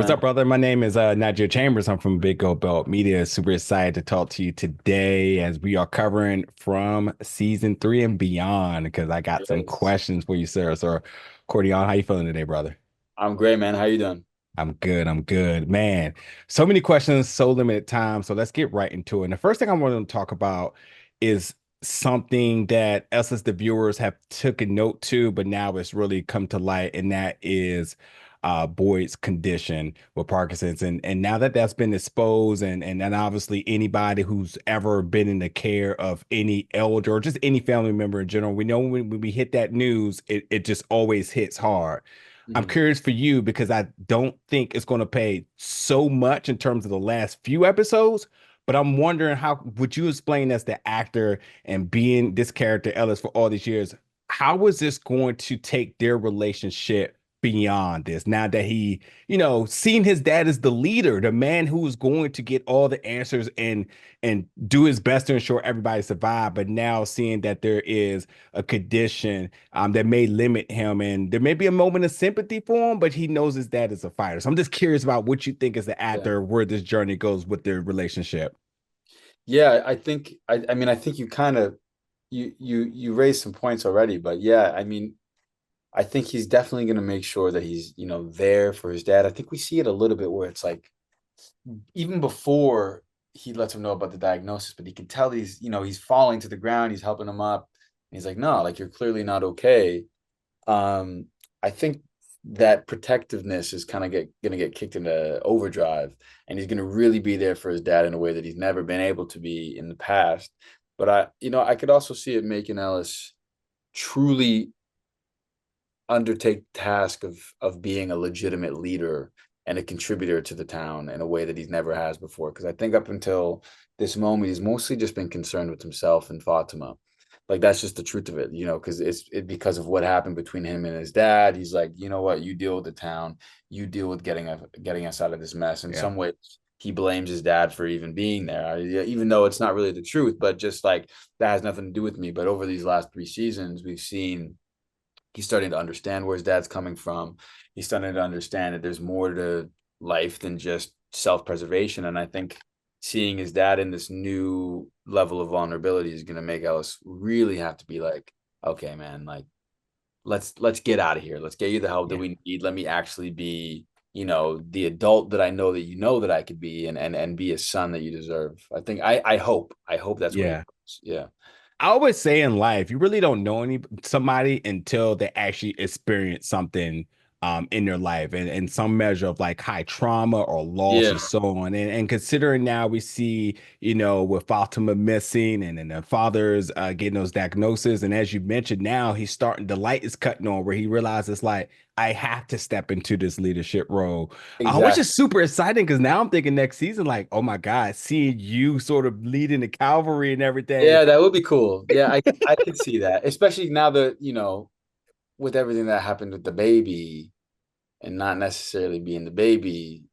What's up, man? brother? My name is Nigel Chambers. I'm from Big Gold Belt Media. Super excited to talk to you today as we are covering from season three and beyond because I got some Yes. questions for you, sir. So, Corteon, how you feeling today, brother? I'm great, man. How you doing? I'm good. I'm good. Man, so many questions, so limited time. So let's get right into it. And the first thing I want to talk about is something that us as the viewers have taken note to, but now it's really come to light, and that is Boyd's condition with Parkinson's. And now that that's been exposed, and obviously anybody who's ever been in the care of any elder or just any family member in general, we know when we hit that news, it just always hits hard. I'm Mhm. curious for you because I don't think it's going to pay so much in terms of the last few episodes, but I'm wondering how would you explain as the actor and being this character Ellis for all these years, how was this going to take their relationship beyond this now that he, seeing his dad as the leader, the man who is going to get all the answers and do his best to ensure everybody survive, but now seeing that there is a condition that may limit him. And there may be a moment of sympathy for him, but he knows his dad is a fighter. So I'm just curious about what you think as the Yeah. actor, where this journey goes with their relationship. Yeah, I think you kind of you raised some points already, but yeah, I think he's definitely going to make sure that he's, there for his dad. I think we see it a little bit where it's like even before he lets him know about the diagnosis, but he can tell he's falling to the ground, he's helping him up. And he's like, "No, like you're clearly not okay." um, I think that protectiveness is kind of gonna get kicked into overdrive, and he's gonna really be there for his dad in a way that he's never been able to be in the past. But I could also see it making Ellis truly undertake the task of being a legitimate leader and a contributor to the town in a way that he's never has before. Because I think up until this moment, he's mostly just been concerned with himself and Fatima. Like that's just the truth of it, because because of what happened between him and his dad. He's like, you know what, you deal with the town, you deal with getting us out of this mess. In Yeah. some ways, he blames his dad for even being there, even though it's not really the truth. But just like that has nothing to do with me. But over these last three seasons, we've seen he's starting to understand where his dad's coming from. He's starting to understand that there's more to life than just self-preservation. And I think seeing his dad in this new level of vulnerability is going to make Ellis really have to be like, okay, man, like let's get out of here. Let's get you the help that Yeah. we need. Let me actually be, the adult that I know that that I could be, and be a son that you deserve. I hope that's where he Yeah. goes. Yeah. I always say in life, you really don't know somebody until they actually experience something in their life and some measure of like high trauma or loss Yeah. or so on. And considering now we see, with Fatima missing and the father's getting those diagnoses. And as you mentioned, now he's starting, the light is cutting on where he realizes like, I have to step into this leadership role, which Exactly. is super exciting because now I'm thinking next season, like, oh my God, seeing you sort of leading the cavalry and everything. Yeah, that would be cool. Yeah, I could see that, especially now that, with everything that happened with the baby and not necessarily being the baby.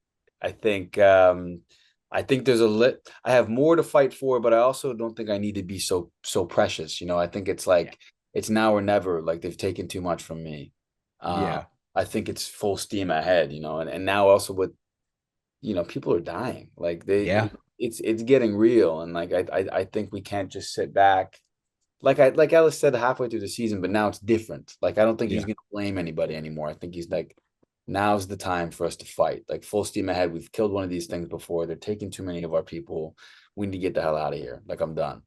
I think I think there's a lit I have more to fight for, but I also don't think I need to be so precious. I think it's Yeah. like it's now or never. Like they've taken too much from me. Uh Yeah. I think it's full steam ahead, and now also with people are dying. Like Yeah. it's getting real, and like I think we can't just sit back. Like Ellis said halfway through the season, but now it's different. Like I don't think he's Yeah. gonna blame anybody anymore. I think he's like, now's the time for us to fight. Like full steam ahead. We've killed one of these things before. They're taking too many of our people. We need to get the hell out of here. Like I'm done.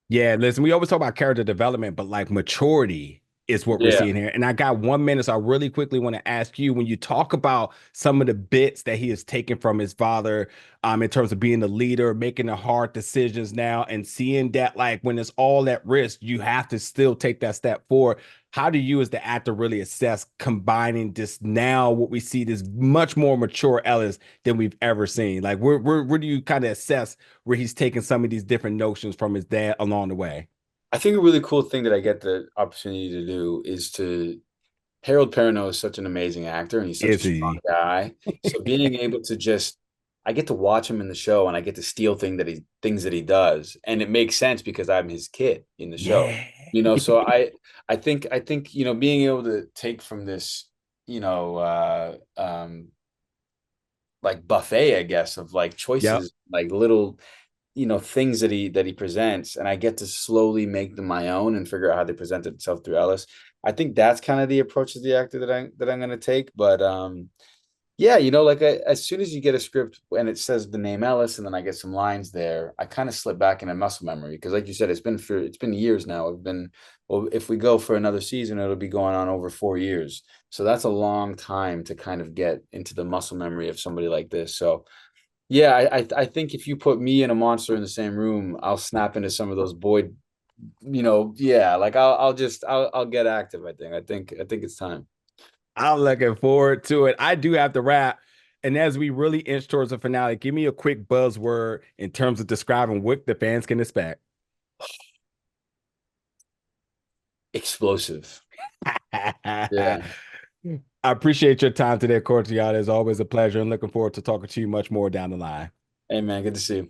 Yeah, listen, we always talk about character development, but like maturity is what we're Yeah. seeing here. And I got 1 minute, so I really quickly want to ask you when you talk about some of the bits that he has taken from his father, in terms of being the leader, making the hard decisions now, and seeing that like when it's all at risk, you have to still take that step forward. How do you, as the actor, really assess combining this now, what we see, this much more mature Ellis than we've ever seen? Like, where do you kind of assess where he's taking some of these different notions from his dad along the way? I think a really cool thing that I get the opportunity to do is to Harold Perrineau is such an amazing actor and he's such a Is strong he? guy. So being able to just I get to watch him in the show and I get to steal things that he does. And it makes sense because I'm his kid in the show. Yeah. So I think, being able to take from this, you know, uh um like buffet, I guess, of like Yep. choices, like little, things that he presents, and I get to slowly make them my own and figure out how they present itself through Ellis. I think that's kind of the approach of the actor that I'm going to take. But yeah, like as soon as you get a script and it says the name Ellis, and then I get some lines there, I kind of slip back into muscle memory because, like you said, it's been years now. Well, if we go for another season, it'll be going on over 4 years. So that's a long time to kind of get into the muscle memory of somebody like this. So yeah, I think if you put me and a monster in the same room, I'll snap into some of those Boyd. Yeah, like I'll get active. I think it's time. I'm looking forward to it. I do have to wrap. And as we really inch towards the finale, give me a quick buzzword in terms of describing what the fans can expect. Explosive. I Yeah. appreciate your time today, Corteon. It's always a pleasure and looking forward to talking to you much more down the line. Hey man, good to see you.